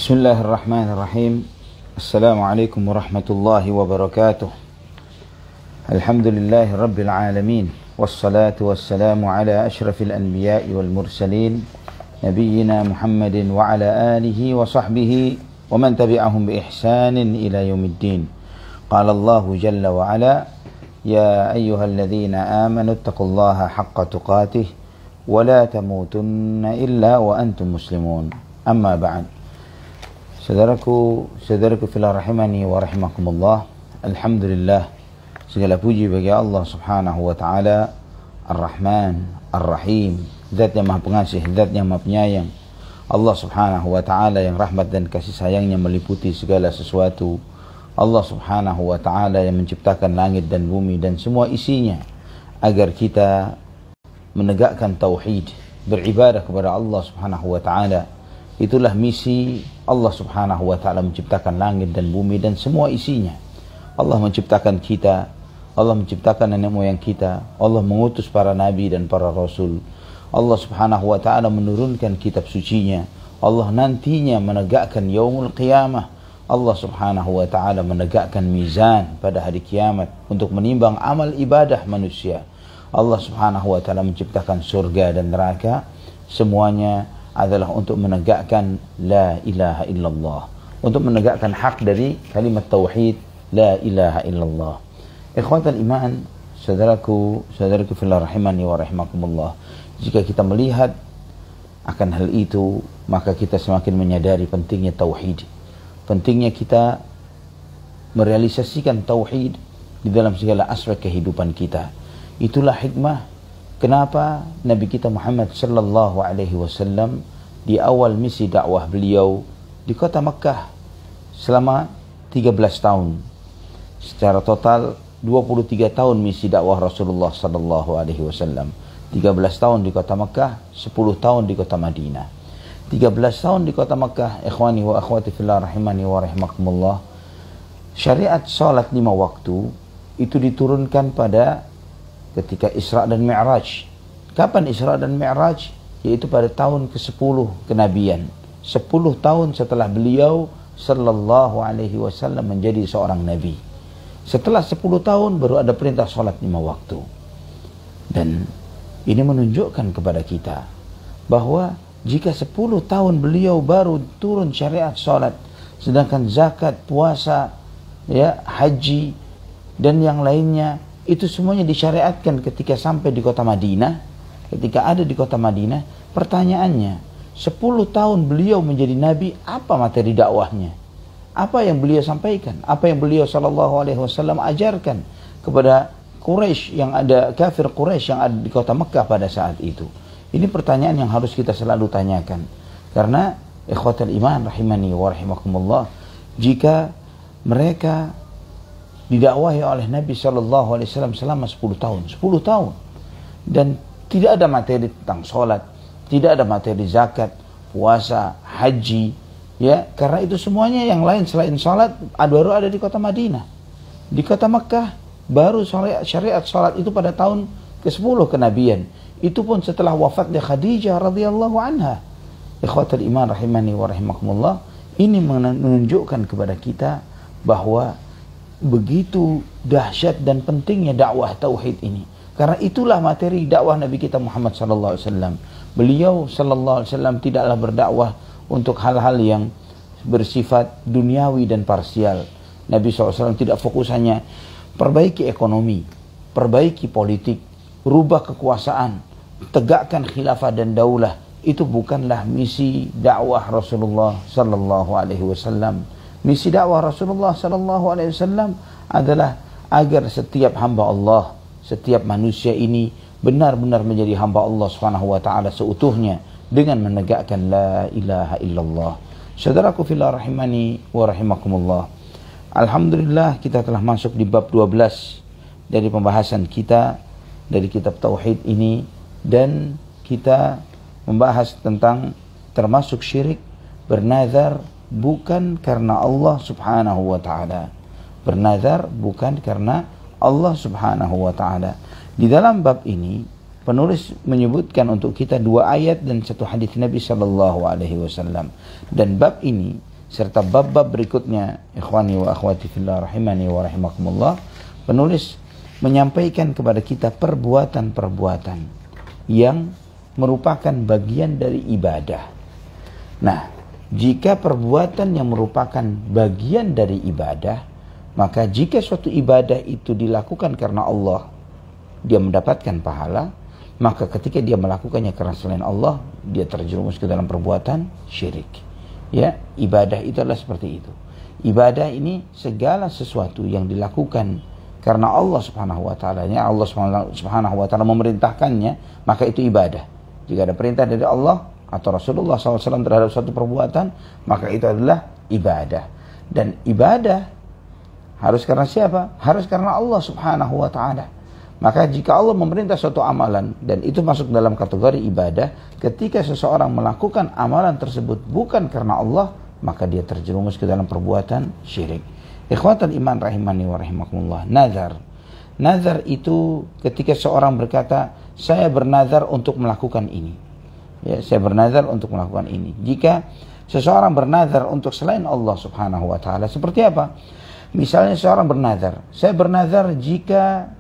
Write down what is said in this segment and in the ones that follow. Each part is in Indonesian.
Bismillahirrahmanirrahim. Assalamualaikum warahmatullahi wabarakatuh. Alhamdulillahi rabbil alamin. Wassalatu wassalamu ala ashrafil anbiya'i wal mursalin nabiyyina Muhammadin wa ala alihi wa sahbihi wa man tabi'ahum bi ihsanin ila yaumiddin. Qala Allahu jalla wa ala, ya ayyuhalladzina amanu taqullaha haqqa tuqatih wa la tamutunna illa wa antum muslimun. Amma ba'd. Saudaraku fillah rahimani wa rahimakumullah. Alhamdulillah, segala puji bagi Allah subhanahu wa ta'ala, Ar-Rahman, Ar-Rahim, Zat yang maha pengasih, Zat yang maha penyayang. Allah subhanahu wa ta'ala yang rahmat dan kasih sayangnya meliputi segala sesuatu. Allah subhanahu wa ta'ala yang menciptakan langit dan bumi dan semua isinya, agar kita menegakkan tauhid, beribadah kepada Allah subhanahu wa ta'ala. Itulah misi Allah subhanahu wa ta'ala, menciptakan langit dan bumi dan semua isinya. Allah menciptakan kita, Allah menciptakan nenek moyang kita, Allah mengutus para nabi dan para rasul. Allah subhanahu wa ta'ala menurunkan kitab sucinya. Allah nantinya menegakkan yaumul qiyamah. Allah subhanahu wa ta'ala menegakkan mizan pada hari kiamat untuk menimbang amal ibadah manusia. Allah subhanahu wa ta'ala menciptakan surga dan neraka. Semuanya adalah untuk menegakkan la ilaha illallah, untuk menegakkan hak dari kalimat tauhid la ilaha illallah. Ikhwatal iman, saudaraku fillah rahimani wa rahimakumullah. Jika kita melihat akan hal itu, maka kita semakin menyadari pentingnya tauhid, pentingnya kita merealisasikan tauhid di dalam segala aspek kehidupan kita. Itulah hikmah kenapa Nabi kita Muhammad sallallahu alaihi wasallam di awal misi dakwah beliau di kota Makkah selama 13 tahun. Secara total 23 tahun misi dakwah Rasulullah sallallahu alaihi wasallam. 13 tahun di kota Makkah, 10 tahun di kota Madinah. 13 tahun di kota Makkah, ikhwani wa akhwati fillah rahimani wa rahimakumullah. Syariat salat 5 waktu itu diturunkan pada ketika Isra dan Mi'raj. Kapan Isra dan Mi'raj? Yaitu pada tahun ke-10 kenabian. 10 tahun setelah beliau sallallahu alaihi wasallam menjadi seorang nabi. Setelah 10 tahun baru ada perintah salat 5 waktu. Dan ini menunjukkan kepada kita bahwa jika 10 tahun beliau baru turun syariat salat, sedangkan zakat, puasa, haji dan yang lainnya itu semuanya disyariatkan ketika sampai di kota Madinah. Ketika ada di kota Madinah, pertanyaannya, 10 tahun beliau menjadi nabi, apa materi dakwahnya? Apa yang beliau sampaikan? Apa yang beliau sallallahu alaihi wasallam ajarkan kepada Quraisy yang ada, kafir Quraisy yang ada di kota Mekah pada saat itu? Ini pertanyaan yang harus kita selalu tanyakan. Karena ikhwatal iman rahimani wa rahimakumullah, jika mereka didakwahi oleh Nabi sallallahu alaihi wasallam selama 10 tahun dan tidak ada materi tentang sholat, tidak ada materi zakat, puasa, haji, karena itu semuanya yang lain selain sholat baru ada di kota Madinah. Di kota Mekah baru syariat sholat itu pada tahun ke-10 kenabian. Itu pun setelah wafatnya Khadijah radhiyallahu anha. Ikhwatul iman rahimani wa rahimakumullah, ini menunjukkan kepada kita bahwa begitu dahsyat dan pentingnya dakwah tauhid ini. Karena itulah materi dakwah Nabi kita Muhammad sallallahu alaihi wasallam. Beliau sallallahu alaihi wasallam tidaklah berdakwah untuk hal-hal yang bersifat duniawi dan parsial. Nabi SAW tidak fokus hanya perbaiki ekonomi, perbaiki politik, rubah kekuasaan, tegakkan khilafah dan daulah. Itu bukanlah misi dakwah Rasulullah sallallahu alaihi wasallam. Misi dakwah Rasulullah sallallahu alaihi wasallam adalah agar setiap hamba Allah, setiap manusia ini benar-benar menjadi hamba Allah Subhanahu wa taala seutuhnya dengan menegakkan la ilaha illallah. Saudaraku fillah rahimani wa rahimakumullah. Alhamdulillah kita telah masuk di bab 12 dari pembahasan kita dari kitab tauhid ini, dan kita membahas tentang termasuk syirik bernazar bukan karena Allah Subhanahu wa taala. Bernazar bukan karena Allah Subhanahu wa ta'ala. Di dalam bab ini penulis menyebutkan untuk kita 2 ayat dan 1 hadis Nabi sallallahu alaihi wasallam. Dan bab ini serta bab-bab berikutnya, ikhwani wa akhwati fillah rahimani wa rahimakumullah, penulis menyampaikan kepada kita perbuatan-perbuatan yang merupakan bagian dari ibadah. Nah, jika perbuatan yang merupakan bagian dari ibadah, maka jika suatu ibadah itu dilakukan karena Allah, dia mendapatkan pahala. Maka ketika dia melakukannya karena selain Allah, dia terjerumus ke dalam perbuatan syirik. Ya, ibadah itu adalah seperti itu. Ibadah ini segala sesuatu yang dilakukan karena Allah Subhanahu wa taala, ya Allah Subhanahu wa taala memerintahkannya, maka itu ibadah. Jika ada perintah dari Allah atau Rasulullah SAW terhadap suatu perbuatan, maka itu adalah ibadah. Dan ibadah harus karena siapa? Harus karena Allah Subhanahu wa taala. Maka jika Allah memerintah suatu amalan dan itu masuk dalam kategori ibadah, ketika seseorang melakukan amalan tersebut bukan karena Allah, maka dia terjerumus ke dalam perbuatan syirik. Ikhwatal iman rahimani wa rahimakumullah. Nazar. Nazar itu ketika seorang berkata, saya bernazar untuk melakukan ini. Ya, saya bernazar untuk melakukan ini. Jika seseorang bernazar untuk selain Allah Subhanahu wa taala, seperti apa? Misalnya seorang bernazar, saya bernazar jika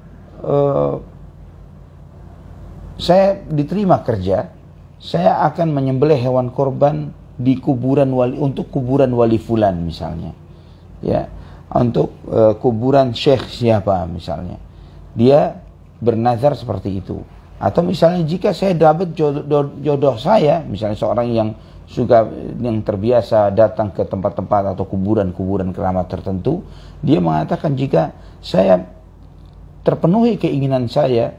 saya diterima kerja, saya akan menyembelih hewan korban di kuburan wali, untuk kuburan wali fulan misalnya, ya, untuk kuburan syekh siapa misalnya, dia bernazar seperti itu. Atau misalnya jika saya dapat jodoh saya, misalnya seorang yang terbiasa datang ke tempat-tempat atau kuburan-kuburan keramat tertentu, dia mengatakan jika saya terpenuhi keinginan saya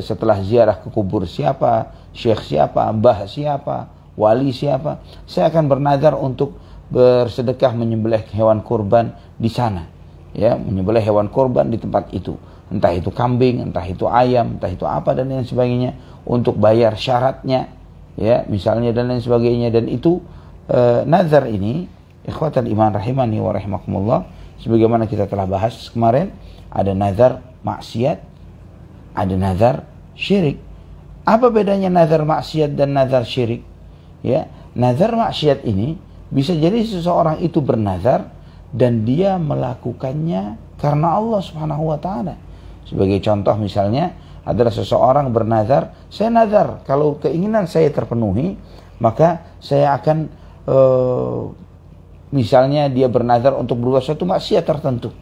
setelah ziarah ke kubur siapa, syekh siapa, mbah siapa, wali siapa, saya akan bernazar untuk bersedekah menyembelih hewan kurban di sana, ya, menyembelih hewan kurban di tempat itu, entah itu kambing, entah itu ayam, entah itu apa dan lain sebagainya, untuk bayar syaratnya, ya, misalnya dan lain sebagainya. Dan itu nazar ini, ikhwatal iman rahimani wa rahimakumullah, sebagaimana kita telah bahas kemarin, ada nazar maksiat, ada nazar syirik. Apa bedanya nazar maksiat dan nazar syirik? Ya, nazar maksiat ini bisa jadi seseorang itu bernazar dan dia melakukannya karena Allah Subhanahu wa taala. Sebagai contoh misalnya adalah seseorang bernazar, saya nazar kalau keinginan saya terpenuhi, maka saya akan misalnya dia bernazar untuk berbuat suatu maksiat tertentu.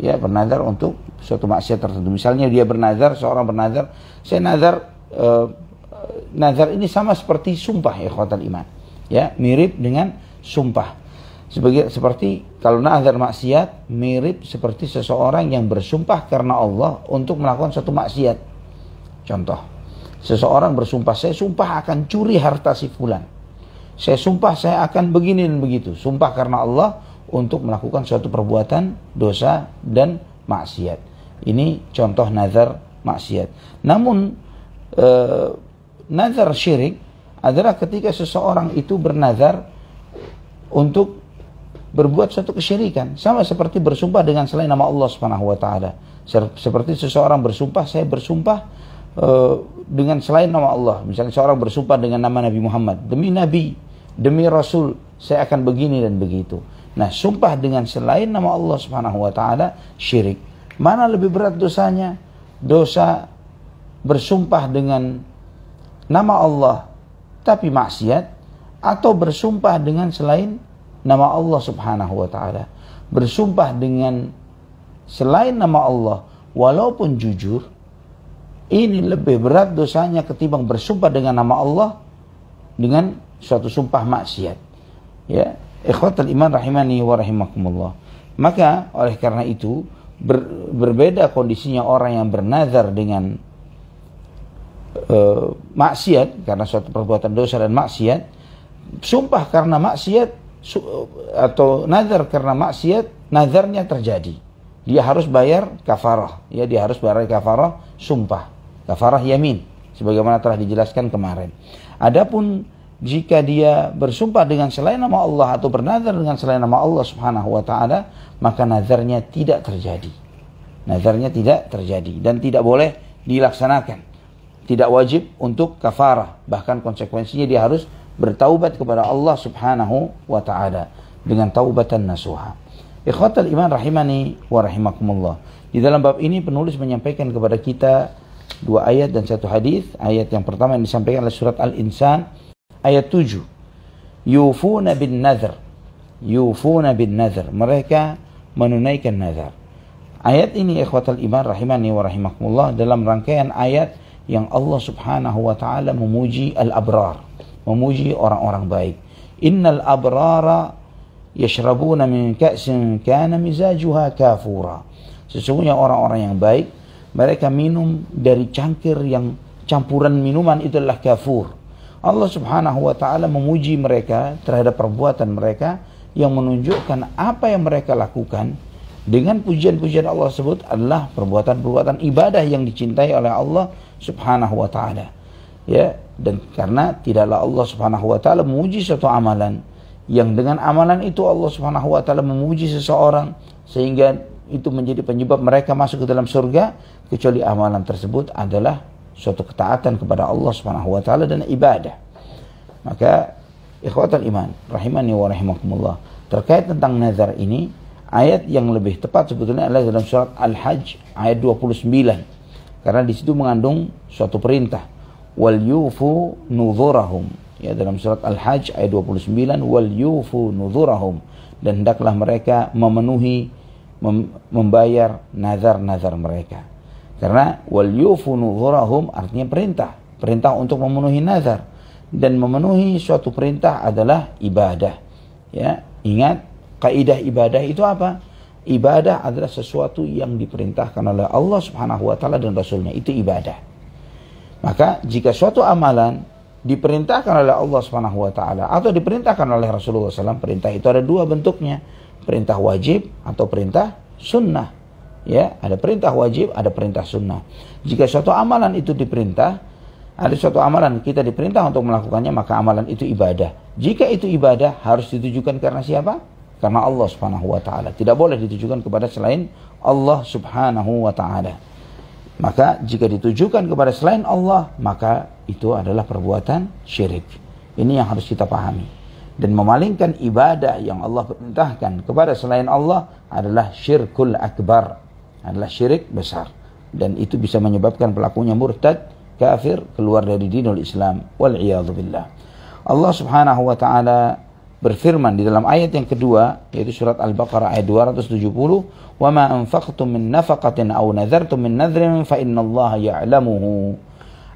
Ya, bernazar untuk suatu maksiat tertentu. Misalnya dia bernazar, seorang bernazar, saya nazar, nazar ini sama seperti sumpah, ya ikhwatal iman. Ya, mirip dengan sumpah. Seperti kalau nazar maksiat, mirip seperti seseorang yang bersumpah karena Allah untuk melakukan suatu maksiat. Contoh, seseorang bersumpah, saya sumpah akan curi harta si fulan. Saya sumpah saya akan begini dan begitu. Sumpah karena Allah untuk melakukan suatu perbuatan dosa dan maksiat. Ini contoh nazar maksiat. Namun nazar syirik adalah ketika seseorang itu bernazar untuk berbuat suatu kesyirikan, sama seperti bersumpah dengan selain nama Allah Subhanahu wa taala. Seperti seseorang bersumpah, saya bersumpah dengan selain nama Allah. Misalnya seorang bersumpah dengan nama Nabi Muhammad, demi Nabi, demi Rasul, saya akan begini dan begitu. Nah, sumpah dengan selain nama Allah Subhanahu wa taala syirik. Mana lebih berat dosanya? Dosa bersumpah dengan nama Allah tapi maksiat, atau bersumpah dengan selain nama Allah Subhanahu wa taala? Bersumpah dengan selain nama Allah walaupun jujur, ini lebih berat dosanya ketimbang bersumpah dengan nama Allah dengan suatu sumpah maksiat. Ya, ikhwatal iman rahimani wa rahimakumullah. Maka oleh karena itu berbeda kondisinya orang yang bernazar dengan maksiat karena suatu perbuatan dosa dan maksiat, sumpah karena maksiat atau nazar karena maksiat, nazarnya terjadi, dia harus bayar kafarah, ya, dia harus bayar kafarah sumpah, kafarah yamin, sebagaimana telah dijelaskan kemarin. Adapun jika dia bersumpah dengan selain nama Allah atau bernazar dengan selain nama Allah Subhanahu wa taala, maka nazarnya tidak terjadi. Nazarnya tidak terjadi dan tidak boleh dilaksanakan. Tidak wajib untuk kafarah, bahkan konsekuensinya dia harus bertaubat kepada Allah Subhanahu wa taala. dengan taubatan nasuha. Ikhwatal iman rahimani wa rahimakumullah. Di dalam bab ini penulis menyampaikan kepada kita dua ayat dan satu hadis. Ayat yang pertama yang disampaikan adalah surat Al-Insan ayat 7. Yufuna bin nadhr. Yufuna bin nadhr. Mereka menunaikan nazar. Ayat ini ikhwatal iman rahimani wa rahimakumullah dalam rangkaian ayat yang Allah subhanahu wa ta'ala memuji al-abrar, memuji orang-orang baik. Innal abrara yashrabuna min ka'sin kana mizajuha kafura. Sesungguhnya orang-orang yang baik, mereka minum dari cangkir yang campuran minuman itu adalah kafur. Allah subhanahu wa ta'ala memuji mereka terhadap perbuatan mereka yang menunjukkan apa yang mereka lakukan dengan pujian-pujian Allah tersebut adalah perbuatan-perbuatan ibadah yang dicintai oleh Allah subhanahu wa ta'ala. Ya, dan karena tidaklah Allah subhanahu wa ta'ala memuji suatu amalan yang dengan amalan itu Allah subhanahu wa ta'ala memuji seseorang sehingga itu menjadi penyebab mereka masuk ke dalam surga, kecuali amalan tersebut adalah suatu ketaatan kepada Allah subhanahu wa ta'ala dan ibadah. Maka ikhwatal iman rahimani wa rahimakumullah, terkait tentang nazar ini, ayat yang lebih tepat sebetulnya adalah dalam surat Al-Hajj ayat 29, karena di situ mengandung suatu perintah, wal yufu nuzurahum. Ya, dalam surat Al-Hajj ayat 29, wal yufu nuzurahum, dan hendaklah mereka memenuhi membayar nazar-nazar mereka. Karena wal yufu nuzurahum artinya perintah untuk memenuhi nazar, dan memenuhi suatu perintah adalah ibadah. Ya, ingat kaidah ibadah itu apa? Ibadah adalah sesuatu yang diperintahkan oleh Allah subhanahu wa ta'ala dan Rasulnya, itu ibadah. Maka jika suatu amalan diperintahkan oleh Allah subhanahu wa ta'ala atau diperintahkan oleh Rasulullah SAW, perintah itu ada dua bentuknya, perintah wajib atau perintah sunnah. Ya, ada perintah wajib, ada perintah sunnah. Jika suatu amalan itu diperintah, ada suatu amalan kita diperintah untuk melakukannya, maka amalan itu ibadah. Jika itu ibadah, harus ditujukan karena siapa? Karena Allah subhanahu wa ta'ala. Tidak boleh ditujukan kepada selain Allah subhanahu wa ta'ala. Maka jika ditujukan kepada selain Allah, maka itu adalah perbuatan syirik. Ini yang harus kita pahami. Dan memalingkan ibadah yang Allah perintahkan kepada selain Allah adalah syirkul akbar, adalah syirik besar. Dan itu bisa menyebabkan pelakunya murtad, kafir, keluar dari dinul Islam. Wal'iyadhu billah. Allah subhanahu wa ta'ala berfirman di dalam ayat yang kedua, yaitu surat Al-Baqarah ayat 270, "Wa ma anfaqtum min nafaqatin aw nadhartum min nadhrin fa innallaha ya'lamuhu."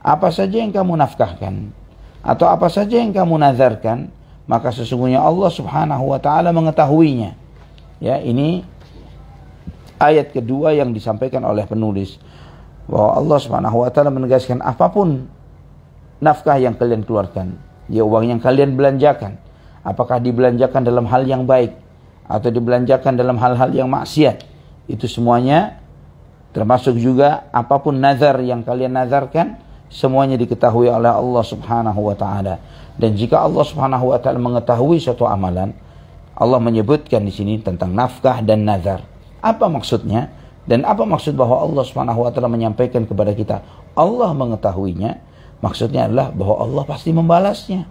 Apa saja yang kamu nafkahkan atau apa saja yang kamu nazarkan, maka sesungguhnya Allah subhanahu wa ta'ala mengetahuinya. Ya, ini ayat kedua yang disampaikan oleh penulis, bahwa Allah subhanahu wa ta'ala menegaskan apapun nafkah yang kalian keluarkan, ya uang yang kalian belanjakan, apakah dibelanjakan dalam hal yang baik atau dibelanjakan dalam hal-hal yang maksiat, itu semuanya termasuk juga apapun nazar yang kalian nazarkan, semuanya diketahui oleh Allah subhanahu wa ta'ala. Dan jika Allah subhanahu wa ta'ala mengetahui suatu amalan, Allah menyebutkan di sini tentang nafkah dan nazar. Apa maksudnya? Dan apa maksud bahwa Allah subhanahu wa ta'ala menyampaikan kepada kita Allah mengetahuinya? Maksudnya adalah bahwa Allah pasti membalasnya.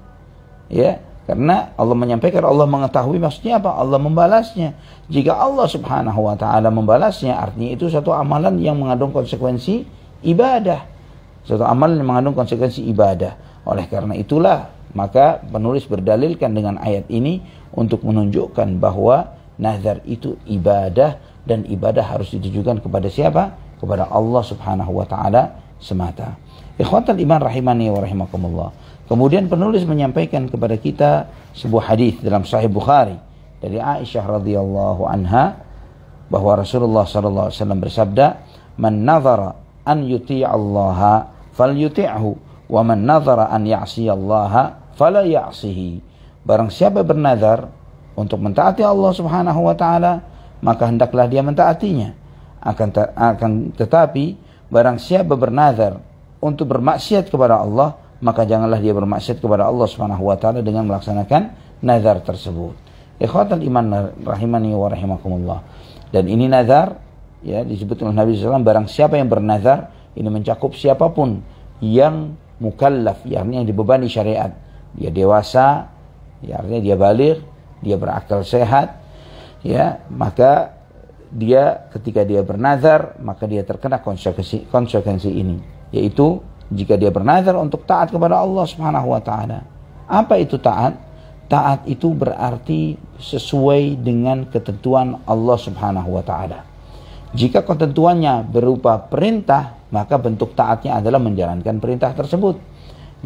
Ya, karena Allah menyampaikan Allah mengetahui, maksudnya apa? Allah membalasnya. Jika Allah subhanahu wa ta'ala membalasnya, artinya itu satu amalan yang mengandung konsekuensi ibadah. Satu amalan yang mengandung konsekuensi ibadah. Oleh karena itulah, maka penulis berdalilkan dengan ayat ini untuk menunjukkan bahwa nazar itu ibadah, dan ibadah harus ditujukan kepada siapa? Kepada Allah subhanahu wa ta'ala semata. Ikhwatal iman rahimani wa rahimakumullah. Kemudian penulis menyampaikan kepada kita sebuah hadis dalam Sahih Bukhari dari Aisyah radhiyallahu anha, bahwa Rasulullah sallallahu alaihi wasallam bersabda, "Man nazara an yuti'allaha falyuti'hu, wa man nazara an ya'siyallaha fala ya'sihi." Barang siapa bernazar untuk mentaati Allah subhanahu wa ta'ala, maka hendaklah dia mentaatinya. Akan tetapi barang siapa bernazar untuk bermaksiat kepada Allah, maka janganlah dia bermaksiat kepada Allah subhanahu wa ta'ala dengan melaksanakan nazar tersebut. Ikhwatal iman rahimani wa rahimakumullah. Dan ini nazar, ya, disebut oleh Nabi SAW, barang siapa yang bernazar, ini mencakup siapapun yang mukallaf, yakni yang dibebani syariat. Dia dewasa, ya, artinya dia baligh, dia berakal sehat, ya, maka dia ketika dia bernazar, maka dia terkena konsekuensi ini, yaitu jika dia bernazar untuk taat kepada Allah Subhanahu wa taala. Apa itu taat? Taat itu berarti sesuai dengan ketentuan Allah Subhanahu wa taala. Jika ketentuannya berupa perintah, maka bentuk taatnya adalah menjalankan perintah tersebut.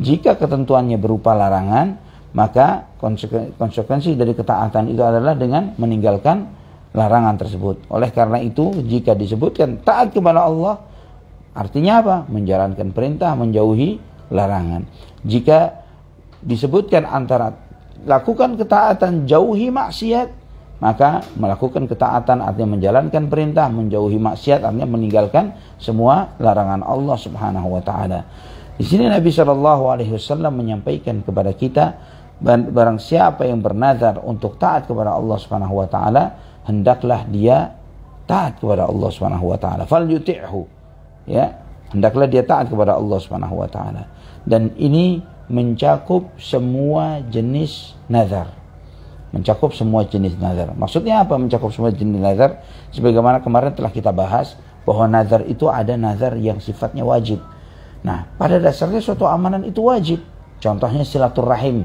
Jika ketentuannya berupa larangan, maka konsekuensi dari ketaatan itu adalah dengan meninggalkan larangan tersebut. Oleh karena itu, jika disebutkan taat kepada Allah, artinya apa? Menjalankan perintah, menjauhi larangan. Jika disebutkan antara lakukan ketaatan, jauhi maksiat, maka melakukan ketaatan artinya menjalankan perintah, menjauhi maksiat artinya meninggalkan semua larangan Allah Subhanahu wa taala. Di sini Nabi SAW menyampaikan kepada kita, barang siapa yang bernazar untuk taat kepada Allah Subhanahu wa taala, hendaklah dia taat kepada Allah Subhanahu wa taala. Fal yuti'hu. Ya, hendaklah dia taat kepada Allah Subhanahu wa taala. Dan ini mencakup semua jenis nazar. Mencakup semua jenis nazar. Maksudnya apa mencakup semua jenis nazar? Sebagaimana kemarin telah kita bahas bahwa nazar itu ada nazar yang sifatnya wajib. Nah, pada dasarnya suatu amalan itu wajib. Contohnya silaturahim,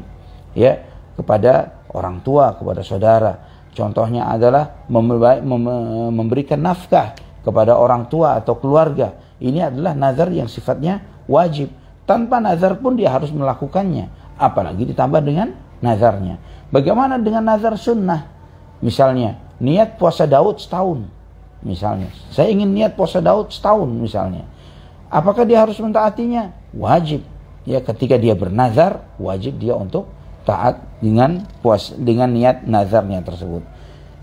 ya, kepada orang tua, kepada saudara. Contohnya adalah memberikan nafkah kepada orang tua atau keluarga. Ini adalah nazar yang sifatnya wajib. Tanpa nazar pun dia harus melakukannya. Apalagi ditambah dengan nazarnya. Bagaimana dengan nazar sunnah? Misalnya, niat puasa Daud setahun. Misalnya, saya ingin niat puasa Daud setahun misalnya. Apakah dia harus mentaatinya? Wajib. Ya, ketika dia bernazar, wajib dia untuk taat dengan niat nazarnya tersebut.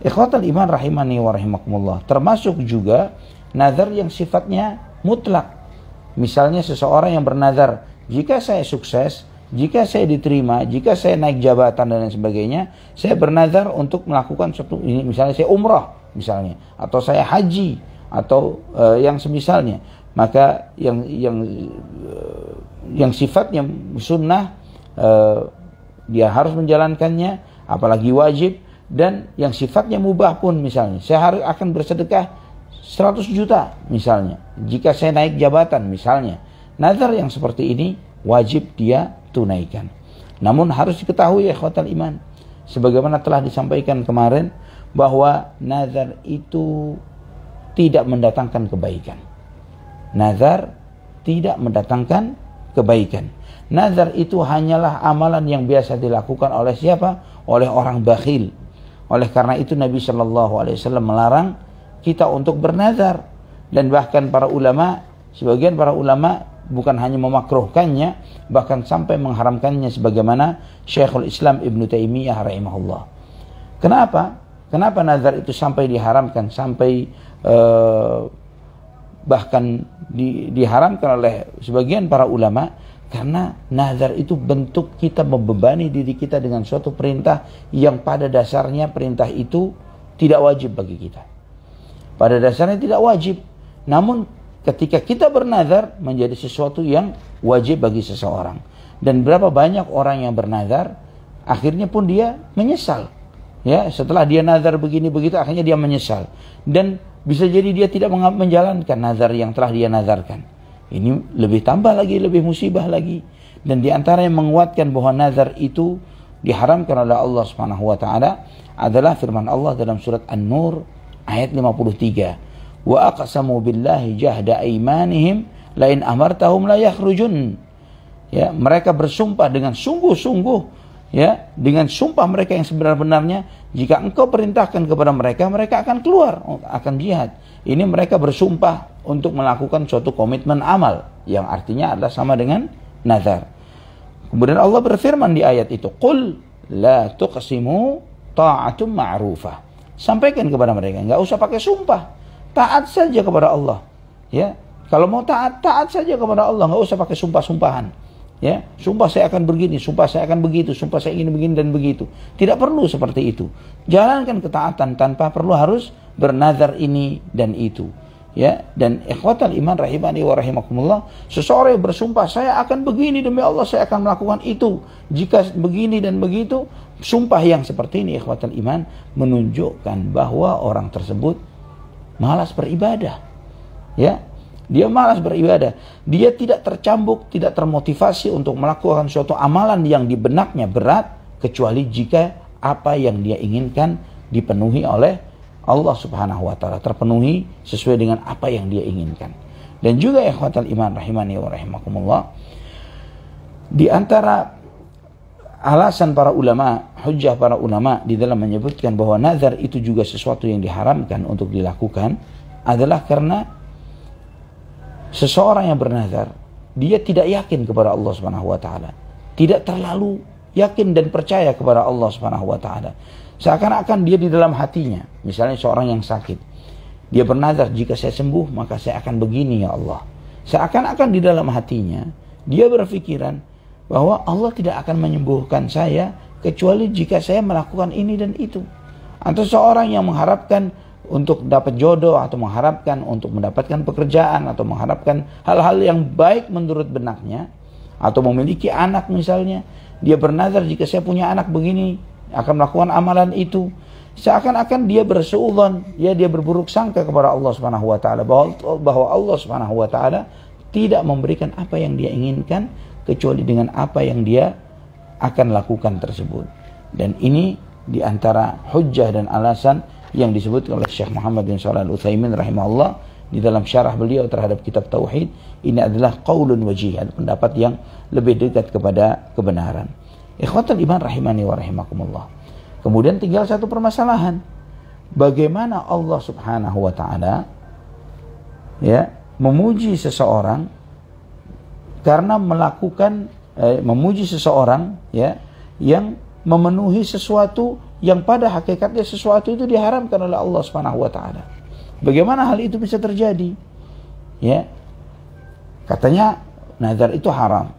Ikhwatal iman rahimani wa rahimakumullah. Termasuk juga nazar yang sifatnya mutlak. Misalnya seseorang yang bernazar, jika saya sukses, jika saya diterima, jika saya naik jabatan dan lain sebagainya, saya bernazar untuk melakukan suatu ini, misalnya saya umrah misalnya, atau saya haji atau yang semisalnya. Maka yang sifatnya sunnah, dia harus menjalankannya, apalagi wajib. Dan yang sifatnya mubah pun misalnya, saya harus akan bersedekah 100 juta misalnya, jika saya naik jabatan misalnya. Nazar yang seperti ini wajib dia tunaikan. Namun harus diketahui ya ikhwatal iman, sebagaimana telah disampaikan kemarin, bahwa nazar itu tidak mendatangkan kebaikan. Nazar tidak mendatangkan kebaikan. Nazar itu hanyalah amalan yang biasa dilakukan oleh siapa? Oleh orang bakhil. Oleh karena itu Nabi SAW melarang kita untuk bernazar. Dan bahkan para ulama, sebagian para ulama bukan hanya memakruhkannya, bahkan sampai mengharamkannya, sebagaimana Syekhul Islam Ibn Taimiyah rahimahullah. Kenapa? Kenapa nazar itu sampai diharamkan, sampai bahkan diharamkan oleh sebagian para ulama? Karena nazar itu bentuk kita membebani diri kita dengan suatu perintah yang pada dasarnya perintah itu tidak wajib bagi kita. Pada dasarnya tidak wajib. Namun ketika kita bernazar menjadi sesuatu yang wajib bagi seseorang. Dan berapa banyak orang yang bernazar, akhirnya pun dia menyesal. Ya, setelah dia nazar begini begitu, akhirnya dia menyesal. Dan bisa jadi dia tidak menjalankan nazar yang telah dia nazarkan. Ini lebih tambah lagi, lebih musibah lagi. Dan di antara yang menguatkan bahwa nazar itu diharamkan oleh Allah Subhanahu wa taala adalah firman Allah dalam surat An-Nur ayat 53. Wa aqsamu billahi jahda aimanihim la in amartahum la yakhrujun. Ya, mereka bersumpah dengan sungguh-sungguh, ya, dengan sumpah mereka yang sebenar-benarnya, jika engkau perintahkan kepada mereka, mereka akan keluar, akan jihad. Ini mereka bersumpah untuk melakukan suatu komitmen amal yang artinya adalah sama dengan nazar. Kemudian Allah berfirman di ayat itu, qul la tuqsimu ta'atum ma'rufah. Sampaikan kepada mereka, enggak usah pakai sumpah, taat saja kepada Allah. Ya, kalau mau taat, taat saja kepada Allah, enggak usah pakai sumpah-sumpahan. Ya, sumpah saya akan begini, sumpah saya akan begitu, sumpah saya ingin begini dan begitu. Tidak perlu seperti itu. Jalankan ketaatan tanpa perlu harus bernazar ini dan itu. Ya, dan ikhwatal iman rahimani wa rahimakumullah, seseorang yang bersumpah saya akan begini demi Allah, saya akan melakukan itu jika begini dan begitu, sumpah yang seperti ini ikhwatal iman menunjukkan bahwa orang tersebut malas beribadah. Ya, dia malas beribadah, dia tidak tercambuk, tidak termotivasi untuk melakukan suatu amalan yang di benaknya berat, kecuali jika apa yang dia inginkan dipenuhi oleh Allah subhanahu wa ta'ala, terpenuhi sesuai dengan apa yang dia inginkan. Dan juga ikhwatal iman rahimani wa rahimakumullah, di antara alasan para ulama, hujjah para ulama di dalam menyebutkan bahwa nazar itu juga sesuatu yang diharamkan untuk dilakukan, adalah karena seseorang yang bernazar, dia tidak yakin kepada Allah subhanahu wa ta'ala, tidak terlalu yakin dan percaya kepada Allah subhanahu wa ta'ala. Seakan-akan dia di dalam hatinya, misalnya seorang yang sakit, dia bernazar, jika saya sembuh maka saya akan begini ya Allah. Seakan-akan di dalam hatinya dia berpikiran bahwa Allah tidak akan menyembuhkan saya kecuali jika saya melakukan ini dan itu. Atau seorang yang mengharapkan untuk dapat jodoh, atau mengharapkan untuk mendapatkan pekerjaan, atau mengharapkan hal-hal yang baik menurut benaknya, atau memiliki anak misalnya, dia bernazar jika saya punya anak begini akan melakukan amalan itu. Seakan-akan dia bersuudzon, ya, dia berburuk sangka kepada Allah subhanahu wa ta'ala, bahwa Allah subhanahu wa ta'ala tidak memberikan apa yang dia inginkan kecuali dengan apa yang dia akan lakukan tersebut. Dan ini diantara hujjah dan alasan yang disebut oleh Syekh Muhammad bin Shalih Al-Utsaimin rahimahullah di dalam syarah beliau terhadap kitab Tauhid. Ini adalah qaulun wajih, pendapat yang lebih dekat kepada kebenaran. Ikhwatul iman rahimani wa rahimakumullah. Kemudian tinggal satu permasalahan. Bagaimana Allah subhanahu wa ta'ala, ya, memuji seseorang karena melakukan memuji seseorang, ya, yang memenuhi sesuatu yang pada hakikatnya sesuatu itu diharamkan oleh Allah subhanahu wa ta'ala. Bagaimana hal itu bisa terjadi? Ya, katanya nazar itu haram,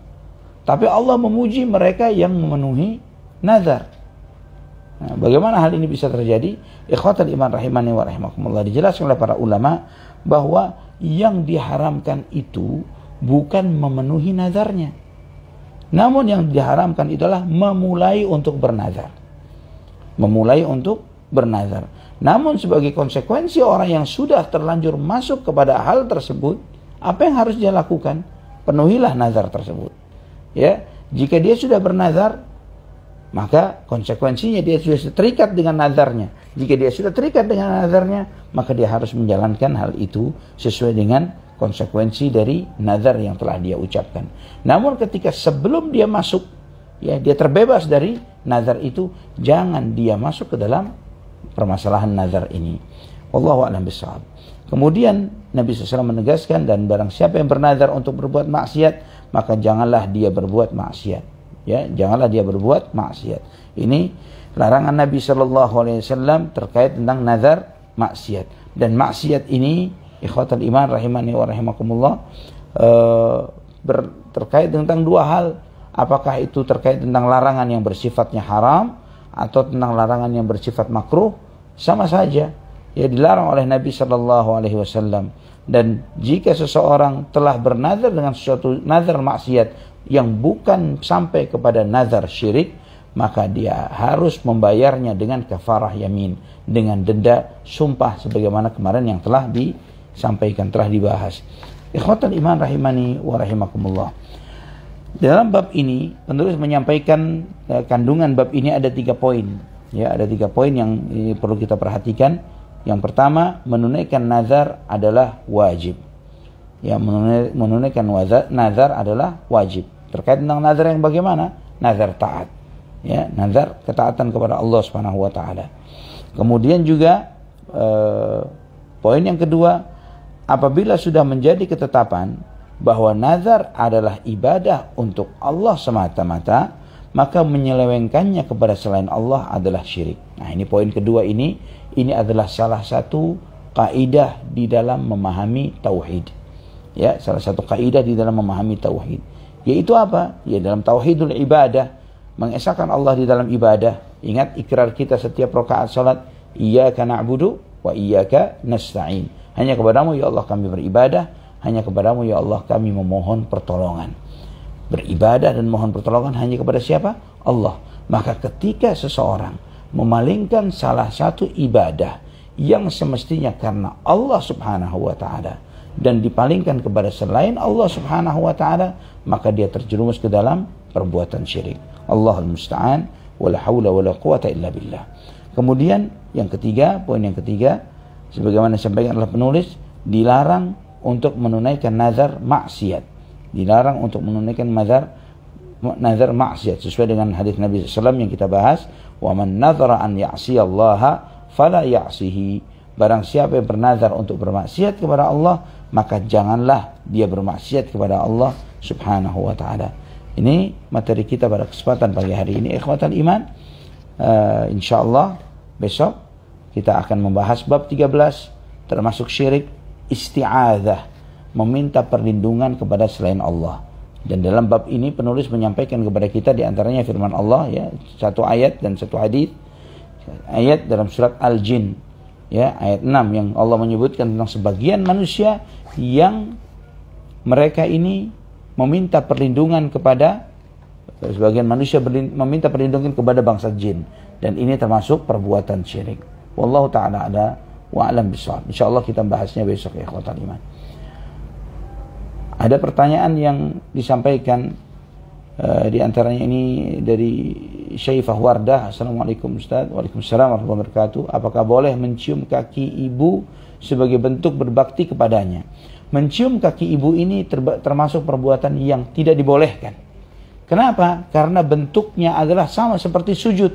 tapi Allah memuji mereka yang memenuhi nazar. Nah, bagaimana hal ini bisa terjadi? Ikhwatal iman rahimani wa rahimakumullah, dijelaskan oleh para ulama bahwa yang diharamkan itu bukan memenuhi nazarnya, namun yang diharamkan itulah memulai untuk bernazar. Memulai untuk bernazar. Namun sebagai konsekuensi orang yang sudah terlanjur masuk kepada hal tersebut, apa yang harus dia lakukan? Penuhilah nazar tersebut. Ya, jika dia sudah bernazar, maka konsekuensinya dia sudah terikat dengan nazarnya. Jika dia sudah terikat dengan nazarnya, maka dia harus menjalankan hal itu sesuai dengan konsekuensi dari nazar yang telah dia ucapkan. Namun ketika sebelum dia masuk, ya, dia terbebas dari nazar itu, jangan dia masuk ke dalam permasalahan nazar ini. Wallahu a'lam bishawab. Kemudian Nabi SAW menegaskan, dan barang siapa yang bernazar untuk berbuat maksiat, maka janganlah dia berbuat maksiat. Ya, janganlah dia berbuat maksiat. Ini larangan Nabi SAW terkait tentang nazar maksiat. Dan maksiat ini, ikhwatal iman rahimani wa rahimakumullah, terkait tentang dua hal. Apakah itu terkait tentang larangan yang bersifatnya haram atau tentang larangan yang bersifat makruh, sama saja. Ya, dilarang oleh Nabi SAW. Dan jika seseorang telah bernazar dengan sesuatu nazar maksiat yang bukan sampai kepada nazar syirik, maka dia harus membayarnya dengan kafarah yamin, dengan denda sumpah, sebagaimana kemarin yang telah disampaikan, telah dibahas. Ikhwatul iman rahimani wa rahimakumullah. Dalam bab ini penulis menyampaikan kandungan bab ini ada 3 poin. Ya, ada 3 poin yang perlu kita perhatikan. Yang pertama, menunaikan nazar adalah wajib. Ya, menunaikan nazar adalah wajib. Terkait tentang nazar yang bagaimana? Nazar taat. Ya, nazar ketaatan kepada Allah Subhanahu wa taala. Kemudian juga poin yang kedua, apabila sudah menjadi ketetapan bahwa nazar adalah ibadah untuk Allah semata-mata, maka menyelewengkannya kepada selain Allah adalah syirik. Nah, ini poin kedua ini adalah salah satu kaidah di dalam memahami tauhid. Ya, salah satu kaidah di dalam memahami tauhid. Yaitu apa? Ya, dalam tauhidul ibadah, mengesahkan Allah di dalam ibadah. Ingat ikrar kita setiap rakaat salat, iyyaka na'budu wa iyyaka nasta'in. Hanya kepadamu ya Allah kami beribadah, hanya kepadamu ya Allah kami memohon pertolongan. Beribadah dan mohon pertolongan hanya kepada siapa? Allah. Maka ketika seseorang memalingkan salah satu ibadah yang semestinya karena Allah subhanahu wa ta'ala dan dipalingkan kepada selain Allah subhanahu wa ta'ala, maka dia terjerumus ke dalam perbuatan syirik. Allahul musta'an, wala hawla wala quwata illa billah. Kemudian yang ketiga, poin yang ketiga, sebagaimana disampaikan oleh penulis, dilarang untuk menunaikan nazar maksiat. Dilarang untuk menunaikan nazar maksiat sesuai dengan hadis Nabi SAW yang kita bahas, wa man nazara an ya'siyallaha fala ya'sihi. Barang siapa yang bernazar untuk bermaksiat kepada Allah, maka janganlah dia bermaksiat kepada Allah subhanahu wa ta'ala. Ini materi kita pada kesempatan pagi hari ini, ikhwatal iman. Insyaallah besok kita akan membahas bab 13 termasuk syirik, isti'adzah, meminta perlindungan kepada selain Allah. Dan dalam bab ini penulis menyampaikan kepada kita diantaranya firman Allah, ya, satu ayat dan satu hadis. Ayat dalam surat Al-Jin, ya, ayat 6 yang Allah menyebutkan tentang sebagian manusia yang mereka ini meminta perlindungan kepada sebagian manusia meminta perlindungan kepada bangsa jin, dan ini termasuk perbuatan syirik. Wallahu taala ada wa alam bisawab. Insyaallah kita bahasnya besok ya ikhwatal iman. Ada pertanyaan yang disampaikan di antaranya ini dari Syaifah Wardah. Assalamualaikum Ustaz. Waalaikumsalam warahmatullahi wabarakatuh. Apakah boleh mencium kaki ibu sebagai bentuk berbakti kepadanya? Mencium kaki ibu ini termasuk perbuatan yang tidak dibolehkan. Kenapa? Karena bentuknya adalah sama seperti sujud.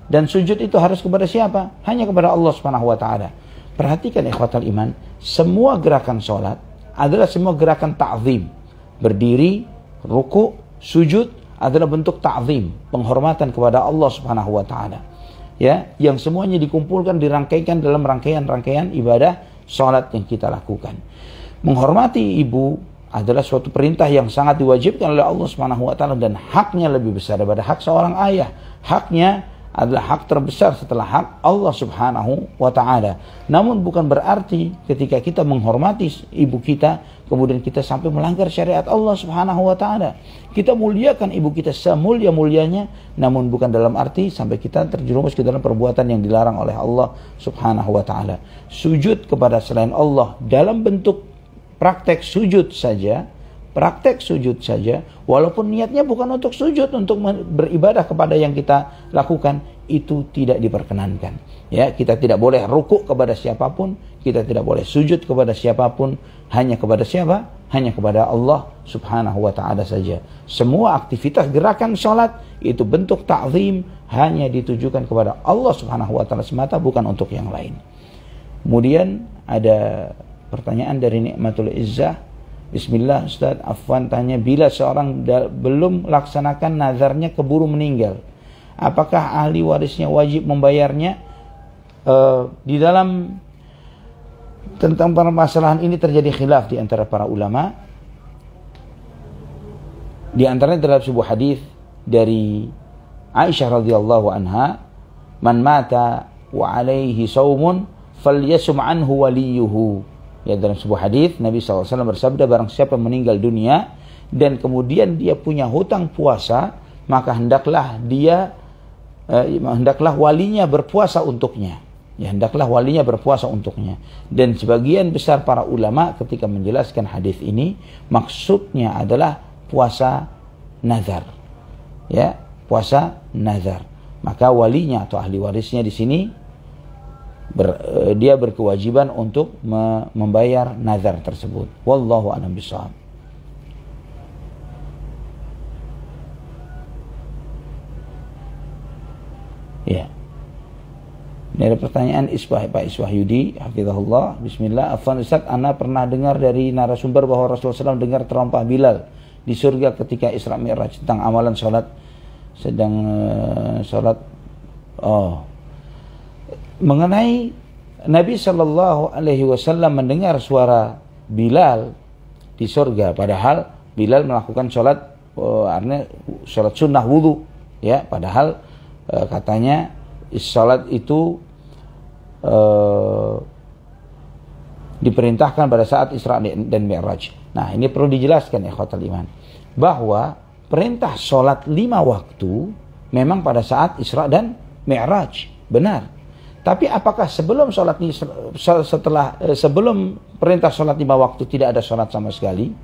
Dan sujud itu harus kepada siapa? Hanya kepada Allah Subhanahu wa taala. Perhatikan ikhwatal iman, semua gerakan salat adalah semua gerakan ta'zim. Berdiri, ruku, sujud adalah bentuk ta'zim, penghormatan kepada Allah Subhanahu wa taala. Ya, yang semuanya dikumpulkan dirangkaikan dalam rangkaian-rangkaian ibadah salat yang kita lakukan. Menghormati ibu adalah suatu perintah yang sangat diwajibkan oleh Allah Subhanahu wa taala dan haknya lebih besar daripada hak seorang ayah. Haknya adalah hak terbesar setelah hak Allah Subhanahu wa ta'ala. Namun bukan berarti ketika kita menghormati ibu kita kemudian kita sampai melanggar syariat Allah Subhanahu wa ta'ala. Kita muliakan ibu kita semulia-mulianya, namun bukan dalam arti sampai kita terjerumus ke dalam perbuatan yang dilarang oleh Allah Subhanahu wa ta'ala. Sujud kepada selain Allah dalam bentuk praktek sujud saja, walaupun niatnya bukan untuk sujud, untuk beribadah kepada yang kita lakukan, itu tidak diperkenankan. Ya, kita tidak boleh rukuk kepada siapapun, kita tidak boleh sujud kepada siapapun, hanya kepada siapa? Hanya kepada Allah Subhanahu wa taala saja. Semua aktivitas gerakan salat itu bentuk ta'zim, hanya ditujukan kepada Allah Subhanahu wa taala semata, bukan untuk yang lain. Kemudian ada pertanyaan dari Nikmatul Izzah. Bismillah Ustaz, Afwan tanya, bila seorang belum laksanakan nazarnya keburu meninggal, apakah ahli warisnya wajib membayarnya? Di dalam tentang permasalahan ini terjadi khilaf di antara para ulama. Di antaranya dalam sebuah hadis dari Aisyah radhiyallahu anha, man mata wa alaihi saumun falyasum anhu waliyuhu. Ya, dalam sebuah hadis Nabi SAW bersabda, barang siapa meninggal dunia dan kemudian dia punya hutang puasa, maka hendaklah walinya berpuasa untuknya. Ya, hendaklah walinya berpuasa untuknya. Dan sebagian besar para ulama ketika menjelaskan hadis ini, maksudnya adalah puasa nazar. Ya, puasa nazar. Maka walinya atau ahli warisnya di sini dia berkewajiban untuk membayar nazar tersebut. Wallahu a'lam bishawab. Ya. Ini ada pertanyaan Pak Iswahyudi, hafizahullah. Bismillah. Afwan Ustaz, ana pernah dengar dari narasumber bahwa Rasulullah SAW dengar terompah Bilal di surga ketika Isra Mi'raj tentang amalan salat mengenai Nabi Shallallahu Alaihi Wasallam mendengar suara Bilal di surga, padahal Bilal melakukan sholat, artinya sholat sunnah wudu, ya, padahal katanya sholat itu diperintahkan pada saat Isra dan Mi'raj. Nah, ini perlu dijelaskan ya ikhwatal iman, bahwa perintah sholat 5 waktu memang pada saat Isra dan Mi'raj, benar. Tapi apakah sebelum sebelum perintah sholat 5 waktu tidak ada sholat sama sekali?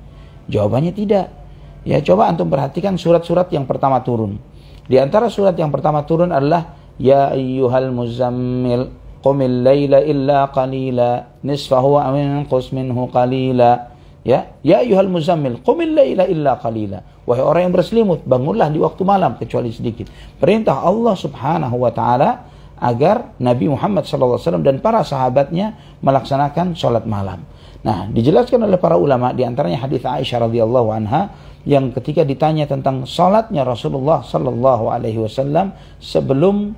Jawabannya tidak. Ya, coba antum perhatikan surat-surat yang pertama turun. Di antara surat yang pertama turun adalah Ya ayyuhal muzammil qumil laila illa qalila nisfahu aw inqus minhu qalila. Ya ayyuhal muzammil qumil laila illa qalila. Wahai orang yang berselimut, bangunlah di waktu malam kecuali sedikit. Perintah Allah Subhanahu wa taala agar Nabi Muhammad SAW dan para sahabatnya melaksanakan sholat malam. Nah, dijelaskan oleh para ulama, di antaranya hadis Aisyah radhiyallahu anha yang ketika ditanya tentang sholatnya Rasulullah sallallahu alaihi wasallam sebelum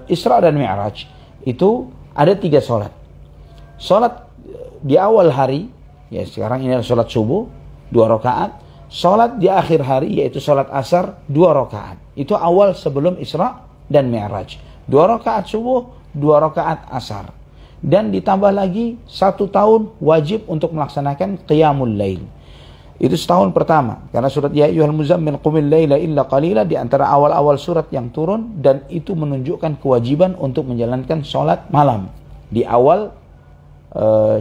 Isra dan Mi'raj, itu ada 3 sholat. Sholat di awal hari, ya sekarang ini adalah sholat subuh 2 rakaat. Sholat di akhir hari yaitu sholat asar 2 rakaat. Itu awal sebelum Isra dan Mi'raj. 2 rakaat subuh, 2 rakaat asar. Dan ditambah lagi 1 tahun wajib untuk melaksanakan qiyamul lail. Itu setahun pertama, karena surat Ya ayyuhal muzammil qumil laila illa qalila di antara awal-awal surat yang turun, dan itu menunjukkan kewajiban untuk menjalankan sholat malam di awal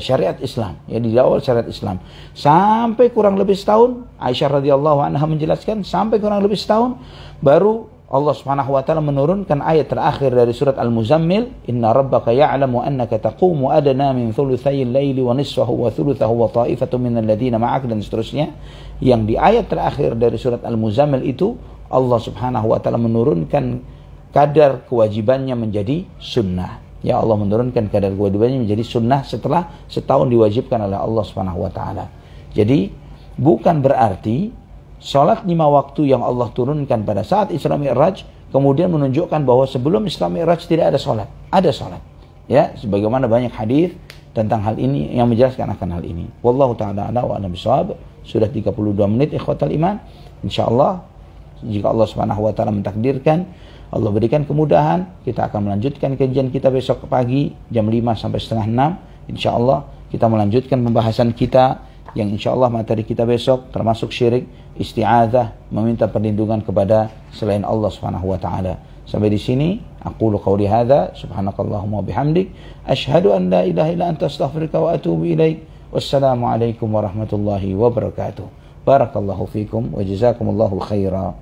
syariat Islam, ya di awal syariat Islam. Sampai kurang lebih setahun, Aisyah radhiyallahu anha menjelaskan, sampai kurang lebih setahun baru Allah Subhanahu wa taala menurunkan ayat terakhir dari surat Al-Muzammil, Inna rabbaka ya'lamu annaka taqumu adna min thulutsayil laili wa nisfahu wa thulutsahu wa ta'ifatun minal ladzina ma'ak, dan seterusnya. Yang di ayat terakhir dari surat Al-Muzammil itu Allah Subhanahu wa taala menurunkan kadar kewajibannya menjadi sunnah. Ya, Allah menurunkan kadar kewajibannya menjadi sunnah setelah setahun diwajibkan oleh Allah Subhanahu wa taala. Jadi bukan berarti sholat 5 waktu yang Allah turunkan pada saat Isra Mi'raj kemudian menunjukkan bahwa sebelum Isra Mi'raj tidak ada sholat. Ada sholat. Ya, sebagaimana banyak hadis tentang hal ini yang menjelaskan akan hal ini. Wallahu ta'ala a'lam wa a'lam bishawab. Sudah 32 menit ikhwatal iman. Insyaallah jika Allah Subhanahu wa taala mentakdirkan, Allah berikan kemudahan, kita akan melanjutkan kajian kita besok pagi jam 5 sampai setengah 6. Insyaallah kita melanjutkan pembahasan kita yang insyaallah materi kita besok termasuk syirik, isti'adzah, meminta perlindungan kepada selain Allah Subhanahu wa taala. Sampai di sini aqulu qauli hadza, subhanakallahumma bihamdik, asyhadu an la ilaha illa anta astaghfiruka wa atubu ilaik. Wassalamu alaikum warahmatullahi wabarakatuh. Barakallahu fikum wa jazakumullahu khairan.